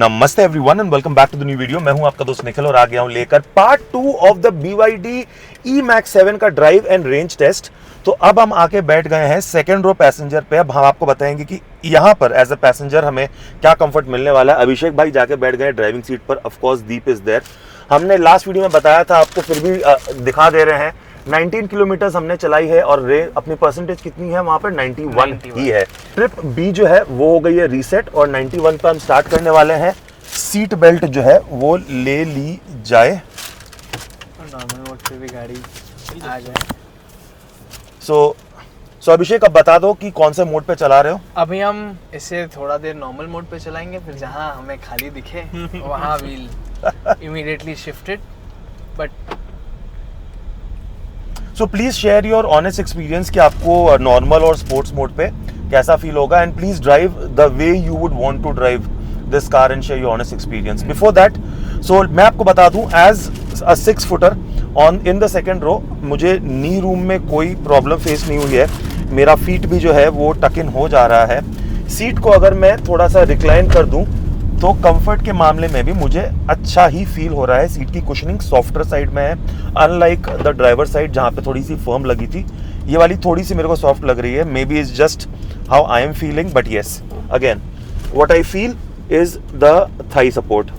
नमस्ते everyone and welcome back to the new video. मैं हूं आपका दोस्त निखिल और आ गया हूं लेकर part 2 of the BYD E-Max 7 का ड्राइव एंड रेंज टेस्ट। तो अब हम आके बैठ गए हैं सेकंड रो पैसेंजर पे। अब हम आपको बताएंगे कि यहाँ पर एज अ पैसेंजर हमें क्या कंफर्ट मिलने वाला है। अभिषेक भाई जाके बैठ गए ड्राइविंग सीट पर, of course Deep is there. हमने लास्ट वीडियो में बताया था आपको, फिर भी दिखा दे रहे हैं। 19 किलोमीटर हमने चलाई है और अपनी परसेंटेज कितनी है वहां पर 91 ही है। ट्रिप बी जो है वो हो गई है रीसेट और 91 पे हम स्टार्ट करने वाले हैं। सीट बेल्ट जो है वो ले ली जाए, नॉर्मल मोड पे भी गाड़ी आ जाए। सो अभिषेक अब बता दो कि कौन से मोड पे चला रहे हो। अभी हम इसे थोड़ा देर नॉर्मल मोड पे चलाएंगे, फिर जहां हमें खाली दिखे वहां we'll immediately shifted. But so please share your honest experience कि आपको नॉर्मल और स्पोर्ट्स मोड पे कैसा फील होगा, and please drive the way you would want to drive this car and share your honest experience. Before that मैं आपको बता दूं, as a 6 footer in the second row मुझे नी रूम में कोई प्रॉब्लम फेस नहीं हुई है। मेरा फीट भी जो है वो टक इन हो जा रहा है। सीट को अगर मैं थोड़ा सा रिक्लाइन कर दूं तो कंफर्ट के मामले में भी मुझे अच्छा ही फील हो रहा है। सीट की कुशनिंग सॉफ्टर साइड में है, अनलाइक द ड्राइवर साइड जहाँ पे थोड़ी सी फर्म लगी थी। ये वाली थोड़ी सी मेरे को सॉफ्ट लग रही है। May be is just how I am feeling, but yes again what I feel is the Thai support.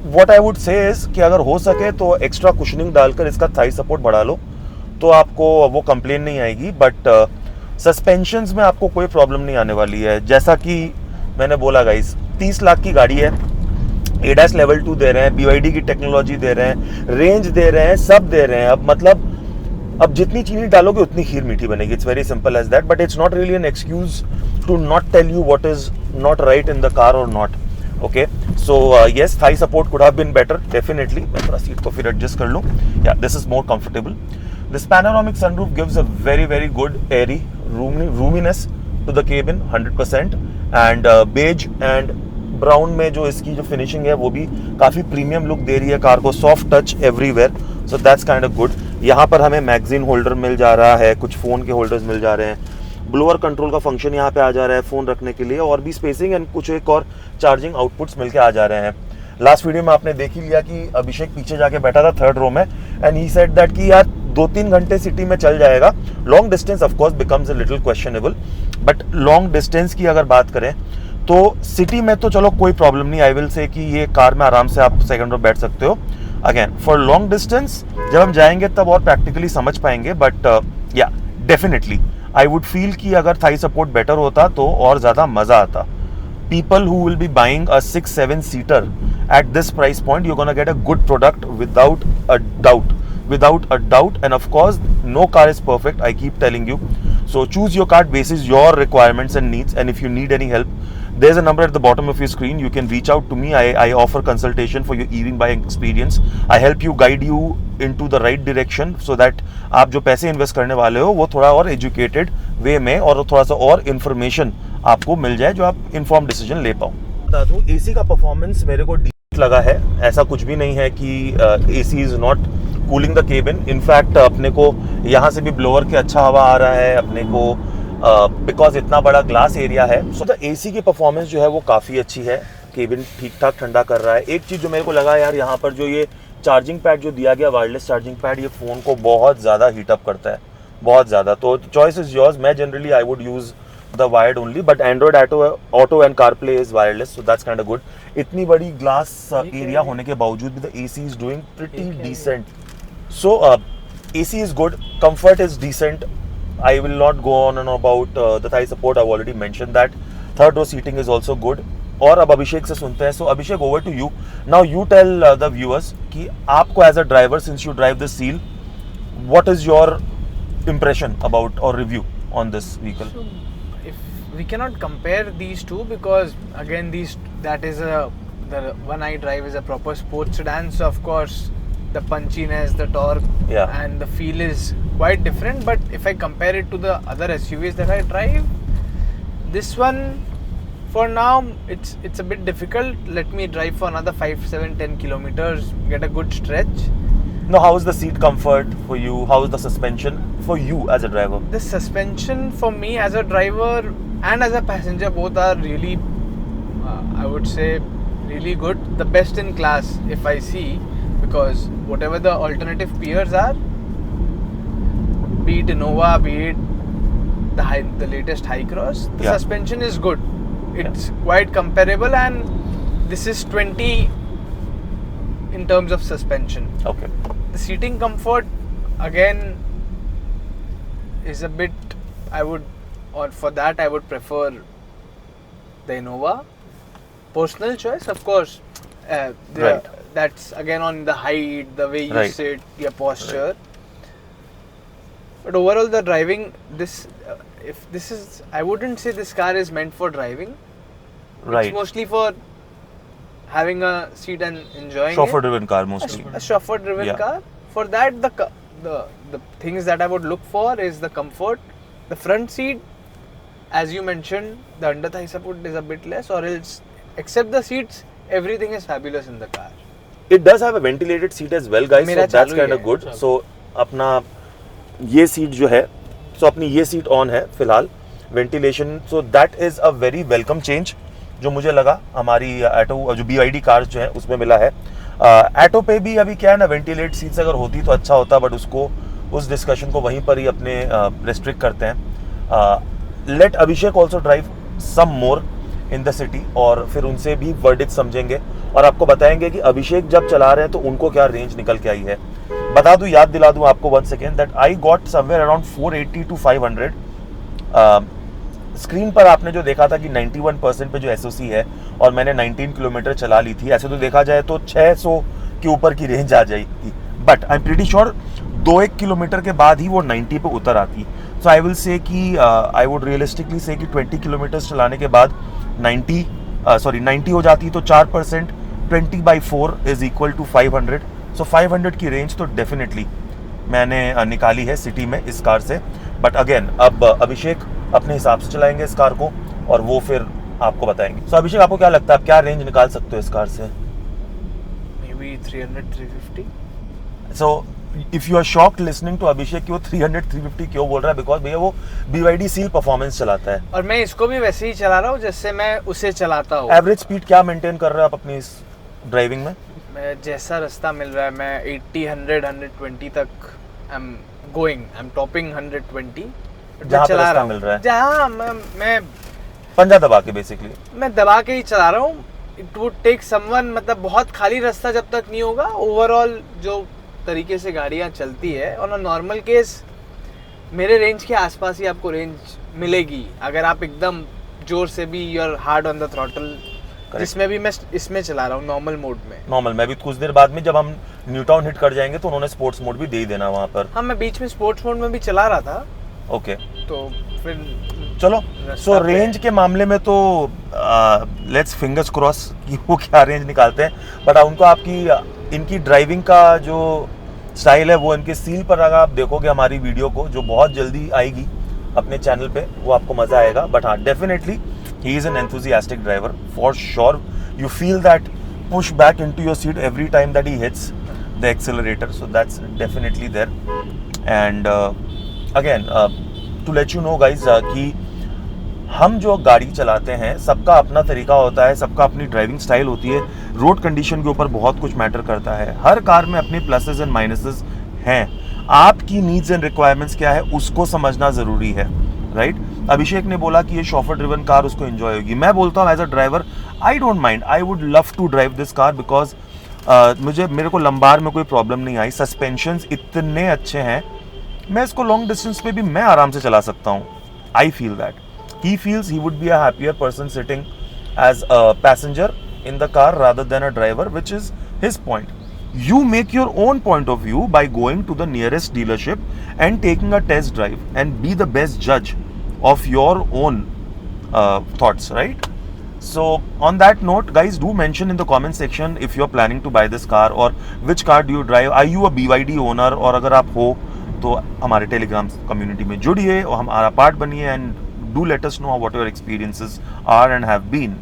What I would say is कि अगर हो सके तो एक्स्ट्रा कुशनिंग डालकर इसका थाई सपोर्ट बढ़ा लो तो आपको वो कंप्लेन नहीं आएगी। बट सस्पेंशंस में आपको कोई प्रॉब्लम नहीं आने वाली है। जैसा कि मैंने बोला गाइस, 30 लाख की गाड़ी है, ADAS लेवल 2 दे रहे हैं, BYD की टेक्नोलॉजी दे रहे हैं, रेंज दे रहे हैं, सब दे रहे हैं। अब मतलब अब जितनी चीनी डालोगे उतनी खीर मीठी बनेगी। It's very simple as that, but it's not really an excuse to not tell you what is not right in the car और not. Okay, so yes, thigh support could have been better definitely. मैं थोड़ा seat को फिर adjust कर लूँ। या this is more comfortable. This panoramic sunroof gives a very very good airy roominess to the cabin 100%, and beige and brown में जो इसकी जो फिनिशिंग है वो भी काफ़ी प्रीमियम लुक दे रही है कार को। Soft touch everywhere, so that's kind of good. यहाँ पर हमें मैगजीन होल्डर मिल जा रहा है, कुछ फ़ोन के होल्डर्स मिल जा रहे हैं, ब्लोअर कंट्रोल का फंक्शन यहाँ पे आ जा रहा है फ़ोन रखने के लिए, और भी स्पेसिंग एंड कुछ एक और चार्जिंग आउटपुट्स मिल के आ जा रहे हैं। लास्ट वीडियो में आपने देख ही लिया कि अभिषेक पीछे जाके बैठा था थर्ड रो में, एंड ही सेड दैट कि यार 2-3 घंटे सिटी में चल जाएगा। Long distance of course becomes a little questionable, but long distance की अगर बात करें तो सिटी में तो चलो कोई प्रॉब्लम नहीं। आई विल से कि ये कार में आराम से आप सेकंड रो बैठ सकते हो। अगेन फॉर लॉन्ग डिस्टेंस जब हम जाएंगे तब और प्रैक्टिकली समझ पाएंगे, बट या डेफिनेटली आई वुड फील कि अगर थाई सपोर्ट बेटर होता तो और ज़्यादा मज़ा आता। People who will be buying a 6-7 seater at this price point, you're gonna get a good product without a doubt. And of course no car is perfect, I keep telling you. So choose your car basis your requirements and needs, and if you need any help, there's a number at the bottom of your screen. You can reach out to me. I offer consultation for your EV buying experience. I help you, guide you into the right direction so that आप जो पैसे invest करने वाले हो वो थोड़ा और educated वे में और थोड़ा सा और इन्फॉर्मेशन आपको मिल जाए जो आप इन्फॉर्म डिसीजन ले पाओ। बता दूं, एसी का परफॉर्मेंस मेरे को डीसेंट लगा है। ऐसा कुछ भी नहीं है कि AC is not cooling the cabin. In fact अपने को यहाँ से भी ब्लोअर के अच्छा हवा आ रहा है अपने को, बिकॉज इतना बड़ा ग्लास एरिया है। सो द एसी की परफॉर्मेंस जो है वो काफ़ी अच्छी है। केबिन ठीक ठाक ठंडा कर रहा है। एक चीज़ जो मेरे को लगा यार, यहाँ पर जो ये चार्जिंग पैड जो दिया गया, वायरलेस चार्जिंग पैड, ये फ़ोन को बहुत ज़्यादा हीटअप करता है, बहुत ज़्यादा। तो चॉइस इज़ योर्स। मैं generally I would use the wired only, but Android Auto and CarPlay is wireless, so that's kind of good. इतनी बड़ी glass area होने के बावजूद भी the AC is doing pretty decent. So AC is good, comfort is decent. I will not go on and about the thigh support. I've already mentioned that. Third row seating is also good. और अब अभिषेक से सुनते हैं। So Abhishek, over to you. Now you tell the viewers कि आपको as a driver, since you drive the Seal, what is your impression about or review on this vehicle? we cannot compare these two because again the one I drive is a proper sports sedan, so of course the punchiness, the torque, and the feel is quite different. But if I compare it to the other SUVs that I drive, this one for now it's a bit difficult. Let me drive for another 5, 7, 10 kilometers, get a good stretch. Now, how is the seat comfort for you? How is the suspension for you as a driver? The suspension for me as a driver and as a passenger both are really I would say really good, the best in class if I see, because whatever the alternative peers are, be it Innova, be it the latest high cross, the Yeah. suspension is good. It's quite comparable, and this is 20 in terms of suspension. Okay. The seating comfort again is a bit, for that I would prefer the Innova. Personal choice, of course. Right. That's again on the height, the way you Right. sit, your posture. But overall, the driving, I wouldn't say this car is meant for driving. Right. It's mostly for having a seat and enjoying Chauffeur it. driven car mostly. A chauffeur-driven Yeah. car. For that, the things that I would look for is the comfort. The front seat, as you mentioned, the under thigh support is a bit less, or else, except the seats, everything is fabulous in the car. It does have a ventilated seat as well, guys. मेरा So that's चालू ही kind of है। good. So अपना ये seat जो है, so अपनी ये seat on है फिलहाल, ventilation. So that is a very welcome change जो मुझे लगा हमारी एटो जो BYD कार जो है उसमें मिला है. एटो पे भी अभी क्या है ना, वेंटिलेट सीट्स अगर होती तो अच्छा होता, बट उसको उस डिस्कशन को वहीं पर ही अपने रेस्ट्रिक्ट करते हैं. Let Abhishek also drive some more in the city, और फिर उनसे भी वर्डिक्ट समझेंगे और आपको बताएंगे कि अभिषेक जब चला रहे हैं तो उनको क्या रेंज निकल के आई है. बता दूं, याद दिला दूं आपको one second, that I got somewhere around 480 to 500. Screen पर आपने जो देखा था कि 91% पे जो एसओसी है और मैंने 19 किलोमीटर चला ली थी, ऐसे तो देखा जाए तो 600 के ऊपर की रेंज आ जाएगी, but I am pretty sure 2-1 kilometre के बाद ही वो 90 पे उतर आती. सो आई विल से कि आई वुड रियलिस्टिकली से कि 20 किलोमीटर चलाने के बाद 90 हो जाती, तो 4%, 20/4 इज इक्वल टू 500. सो 500 की रेंज तो डेफिनेटली मैंने निकाली है सिटी में इस कार से. बट अगेन अब अभिषेक अपने हिसाब से चलाएंगे इस कार को और वो फिर आपको बताएंगे. सो अभिषेक, आपको क्या लगता है आप क्या रेंज निकाल सकते हो इस कार से? Maybe 300-350. So if you are shocked listening to Abhishek कि वो 300-350 क्यों बोल रहा है, बिकॉज भैया वो BYD सील परफॉर्मेंस चलाता है. और मैं इसको भी वैसे ही चला रहा हूँ जैसे मैं उसे चलाता हूँ. एवरेज स्पीड क्या मेंटेन कर रहे हो आप अपनी इस ड्राइविंग में? मैं जैसा रास्ता मिल रहा है, मैं 80, 100, 120 तक आई एम टॉपिंग 120. जहाँ पे रास्ता मिल रहा है, जहाँ मैं पंजा दबा के बेसिकली. मैं दबा के ही चला रहा हूँ. इट वुड टेक समवन, मतलब बहुत खाली रास्ता जब तक नहीं होगा, ओवरऑल जो तरीके से गाड़ियाँ चलती है ऑन अ नॉर्मल केस, मेरे रेंज के आसपास ही आपको रेंज मिलेगी. अगर आप एकदम जोर से भी you're hard on the throttle, जिसमें भी मैं इसमें चला रहा हूँ नॉर्मल मोड में. नॉर्मल मैं भी कुछ देर बाद में जब हम न्यू टाउन हिट कर जाएंगे तो उन्होंने स्पोर्ट्स मोड भी दे ही देना वहाँ पर. हाँ, मैं बीच में स्पोर्ट्स मोड में भी चला रहा था. ओके, तो फिर चलो. सो रेंज के मामले में तो लेट्स फिंगर्स क्रॉस कि वो क्या रेंज निकालते हैं. बट उनको आपकी इनकी ड्राइविंग का जो स्टाइल है वो इनके सील पर अगर आप देखोगे हमारी वीडियो को जो बहुत जल्दी आएगी अपने चैनल पे, वो आपको मज़ा आएगा. बट हाँ, definitely he is an enthusiastic driver for sure. You feel that push back into your seat every time that he hits the accelerator, so that's definitely there. And again to let you know guys कि हम जो गाड़ी चलाते हैं सबका अपना तरीका होता है, सबका अपनी ड्राइविंग स्टाइल होती है. रोड कंडीशन के ऊपर बहुत कुछ मैटर करता है. हर कार में अपने प्लसेस एंड माइनसेस हैं. आपकी नीड्स एंड रिक्वायरमेंट्स क्या है उसको समझना ज़रूरी है, राइट? अभिषेक ने बोला कि ये शॉफर ड्रिवन कार उसको एंजॉय होगी. मैं बोलता हूँ as a driver I don't mind, I would love to drive this car because मेरे को लंबार में कोई प्रॉब्लम नहीं आई. सस्पेंशंस इतने अच्छे हैं, मैं इसको लॉन्ग डिस्टेंस पे भी मैं आराम से चला सकता हूँ. I feel that he feels he would be a happier person sitting as a passenger in the car rather than a driver, which is his point. You make your own point of view by going to the nearest dealership and taking a test drive and be the best judge of your own thoughts, right? So on that note guys, do mention in the comment section if you are planning to buy this car or which car do you drive. Are you a BYD owner? और अगर आप हो तो हमारे Telegram community में जुड़िए और हमारा पार्ट बनिए and do let us know what your experiences are and have been.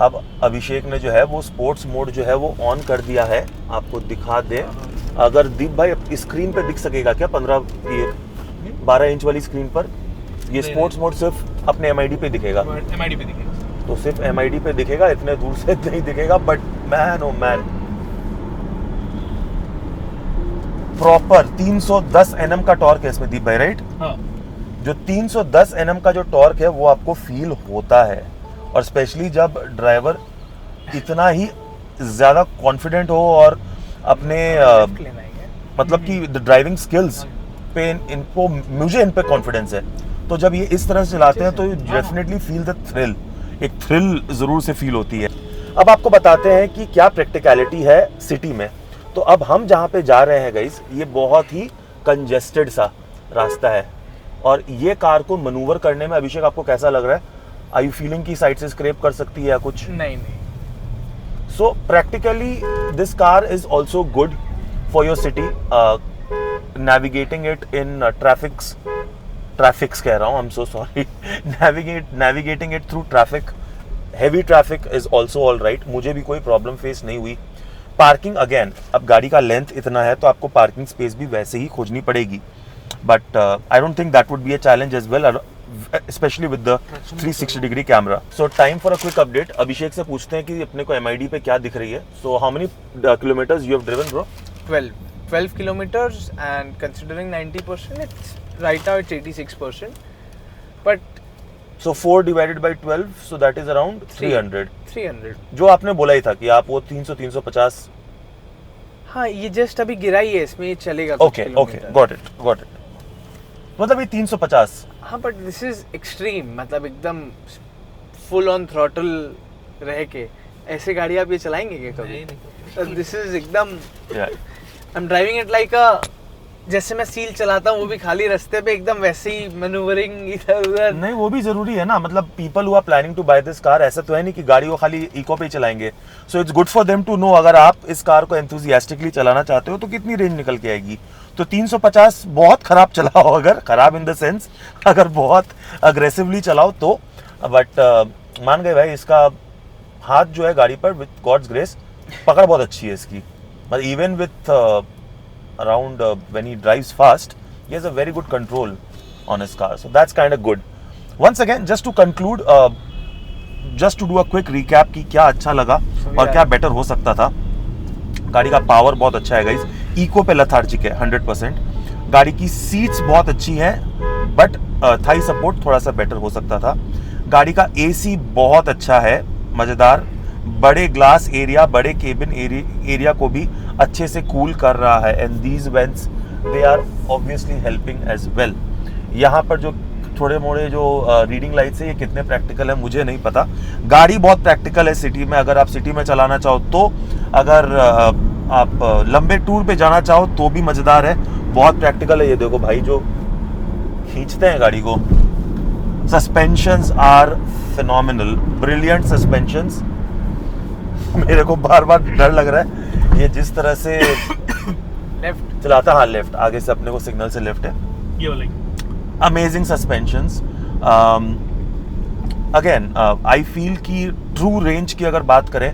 अब अभिषेक ने जो है वो स्पोर्ट्स मोड जो है वो ऑन कर दिया है. आपको दिखा दे, अगर दीप भाई स्क्रीन पे दिख सकेगा क्या 12 इंच वाली स्क्रीन पर ये स्पोर्ट्स मोड सिर्फ अपने MID पे दिखेगा. MID पे दिखेगा. तो सिर्फ MID पे दिखेगा, इतने दूर से नहीं दिखेगा, but man oh man, proper 310 Nm का टॉर्क है इसमें दीप भाई, राइट? हाँ। जो 310 Nm का जो टॉर्क है वो आपको फील होता है, और स्पेशली जब ड्राइवर इतना ही ज्यादा कॉन्फिडेंट हो और अपने मतलब कि ड्राइविंग स्किल्स पे इनको, मुझे इन पे कॉन्फिडेंस है, तो जब ये इस तरह से चलाते हैं तो you definitely feel the thrill, एक थ्रिल जरूर से फील होती है। अब आपको बताते हैं कि क्या प्रैक्टिकलिटी है सिटी में। तो अब हम जहाँ पे जा रहे हैं गाइस, ये बहुत ही कंजेस्टेड सा रास्ता है, और ये कार को मनूवर करने में अभिषेक आपको कैसा लग रहा है? आर यू फीलिंग की साइड से स्क्रैप कर सकती है या कुछ? नहीं। So practically this car is also good for your city, navigating it in traffics कह रहा हूँ, I'm so sorry, navigating it through traffic, heavy traffic is also all right, मुझे भी कोई प्रॉब्लम फेस नहीं हुई। पार्किंग अगेन, अब गाड़ी का लेंथ इतना है तो आपको पार्किंग स्पेस भी वैसे ही खोजनी पड़ेगी, but I don't think that would be a challenge as well, especially with the 360 degree camera. So time for a quick update. अभिषेक से पूछते हैं कि अपने को MID पे क्या दिख रही है। So how many kilometers you have driven, bro? 12 kilometers, and considering 90%, it's right now it's 86%. But so 4 divided by 12, so that is around 300. 300. जो आपने बोला ही था कि आप वो 300-350। हाँ, ये जस्ट अभी गिरा ही है, इसमें ये चलेगा। Okay, got it. मतलब ये 350। हाँ, बट दिस इज एक्सट्रीम, मतलब एकदम फुल ऑन थ्रॉटल रह के ऐसे गाड़ी आप ये चलाएंगे क्या कभी? दिस इज एकदम, I am driving it like अ, जैसे मैं सील चलाता हूँ वो भी खाली रास्ते पे, एकदम वैसे ही मैन्यूवरिंग इधर उधर। नहीं, वो भी जरूरी है ना, मतलब people who are planning to buy this car, ऐसा तो है नहीं कि गाड़ी को खाली इको पे ही चलाएंगे। So it's good for them to know, अगर आप इस कार को एंथुसियास्टिकली चलाना चाहते हो तो कितनी रेंज निकल के आएगी। तो 350 बहुत खराब चलाओ, अगर खराब इन द सेंस अगर बहुत अग्रेसिवली चलाओ तो, बट मान गए भाई, इसका हाथ जो है गाड़ी पर विद गॉड्स ग्रेस, पकड़ बहुत अच्छी है इसकी, मतलब even with around when he drives fast, he has a very good control on his car, so that's kind of good. Once again, just to conclude, just to do a quick recap कि क्या अच्छा लगा और क्या better हो सकता था। गाड़ी का पावर बहुत अच्छा है गाइस, इको पे लथार्जिक है 100%। गाड़ी की सीट्स बहुत अच्छी हैं, बट थाई सपोर्ट थोड़ा सा बेटर हो सकता था। गाड़ी का AC बहुत अच्छा है, मजेदार, बड़े ग्लास एरिया, बड़े केबिन एरिया को भी अच्छे से कूल कर रहा है, and these vents they are obviously helping as well. यहाँ पर जो थोड़े मोड़े जो रीडिंग लाइट्स है, ये कितने प्रैक्टिकल है मुझे नहीं पता। गाड़ी बहुत प्रैक्टिकल है सिटी में, अगर आप सिटी में चलाना चाहो तो, अगर आप लंबे टूर पे जाना चाहो तो भी मजेदार है, बहुत प्रैक्टिकल है। ये देखो भाई जो खींचते हैं गाड़ी को, suspensions are phenomenal, brilliant suspensions. मेरे को बार बार डर लग रहा है ये जिस तरह से लेफ्ट चलाता, हाँ लेफ्ट, आगे से अपने को सिग्नल से लेफ्ट है, ये वाला amazing suspensions. Again I feel कि ट्रू रेंज की अगर बात करें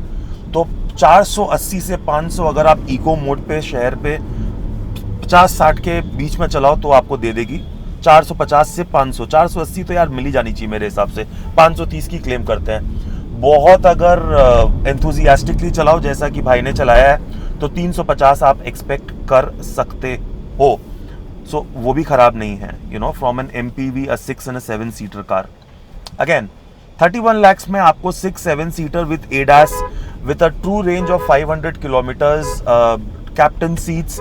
तो 480 से 500 अगर आप इको मोड पे शहर पे 50-60 के बीच में चलाओ तो आपको दे देगी। 450 से 500, 480 तो यार मिल ही जानी चाहिए मेरे हिसाब से, 530 की क्लेम करते हैं। बहुत अगर एंथुसियास्टिकली चलाओ जैसा कि भाई ने चलाया है तो 350 आप एक्सपेक्ट कर सकते हो। सो वो भी खराब नहीं है, you know, from an MPV, a 6 and a 7 seater car. Again 31 lakhs में आपको 6-7 seater with ADAS, with a true range of 500 kilometers, captain seats,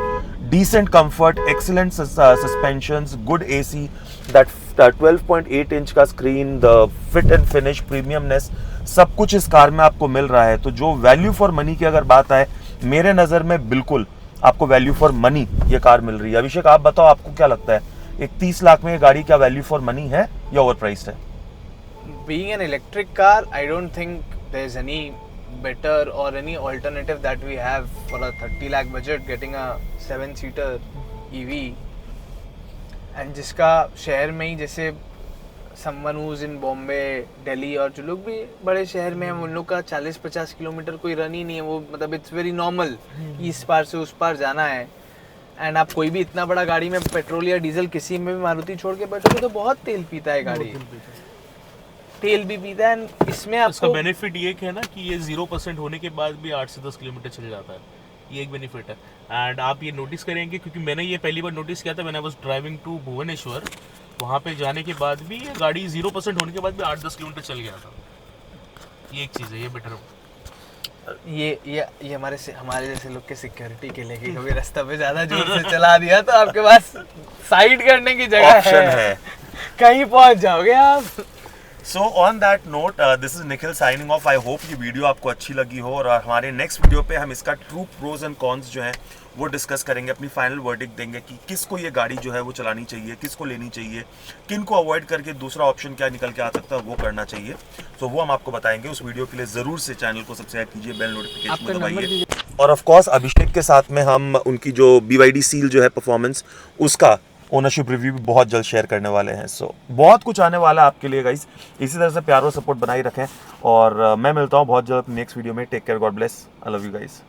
decent comfort, excellent suspensions, good AC, that 12.8 inch का screen, the fit and finish, premiumness, सब कुछ इस car में आपको मिल रहा है। तो जो वैल्यू फॉर मनी की अगर बात आए, मेरे नज़र में बिल्कुल आपको वैल्यू फॉर मनी ये कार मिल रही है। अभिषेक आप बताओ, आपको क्या लगता है, एक 30 लाख में ये गाड़ी क्या वैल्यू फॉर मनी है या ओवर प्राइस्ड है? Being an electric car, I don't think there's any better or any alternative that we have for a 30 lakh budget getting a 7-seater EV, and जिसका शहर में ही, जैसे someone who's in Bombay, Delhi, और जो लोग भी बड़े शहर में हैं, उन लोग का 40-50 किलोमीटर कोई रन ही नहीं है, वो मतलब इट्स वेरी नॉर्मल इस पार से उस पार जाना है। एंड आप कोई भी इतना बड़ा गाड़ी में पेट्रोल या डीजल किसी में भी मारुति छोड़ के बैठोगे तो बहुत तेल पीता है गाड़ी। तेल भी पीता है and इसमें इसका आपको बेनिफिट ये है ना कि ये 0% होने के बाद भी 8 से 10 किलोमीटर चल जाता है, ये एक बेनिफिट है। एंड आप ये नोटिस करेंगे, क्योंकि मैंने ये पहली बार नोटिस किया था मैंने वाज ड्राइविंग टू भुवनेश्वर, वहाँ पे जाने के बाद भी ये गाड़ी 0% होने के बाद भी 8-10 किलोमीटर चल गया था। ये एक चीज़ है, ये बेटर ये हमारे जैसे लोग के सिक्योरिटी के लिए कि कभी रास्ता पे ज्यादा जोर से चला दिया तो आपके पास साइड करने की जगह ऑप्शन है। कहीं पहुंच जाओगे आप। So on that note this is Nikhil signing off. I hope ये वीडियो आपको अच्छी लगी हो, और हमारे नेक्स्ट वीडियो पे हम इसका ट्रू प्रोज एंड कॉन्स जो है वो डिस्कस करेंगे, अपनी फाइनल वर्डिक्ट देंगे कि किसको ये गाड़ी जो है वो चलानी चाहिए, किसको लेनी चाहिए, किन को अवॉइड करके दूसरा ऑप्शन क्या निकल के आ सकता है वो करना चाहिए। तो वो हम आपको बताएंगे। उस वीडियो के लिए ज़रूर से चैनल को सब्सक्राइब कीजिए, बेल नोटिफिकेशन को दबाइए, और ऑफ कोर्स अभिषेक के साथ में हम उनकी जो BYD सील जो है परफॉर्मेंस, उसका ओनरशिप रिव्यू भी बहुत जल्द शेयर करने वाले हैं। सो बहुत कुछ आने वाला है आपके लिए गाइस। इसी तरह से प्यार और सपोर्ट बनाए रखें, और मैं मिलता हूँ बहुत जल्द नेक्स्ट वीडियो में। Take care, God bless, I love you guys.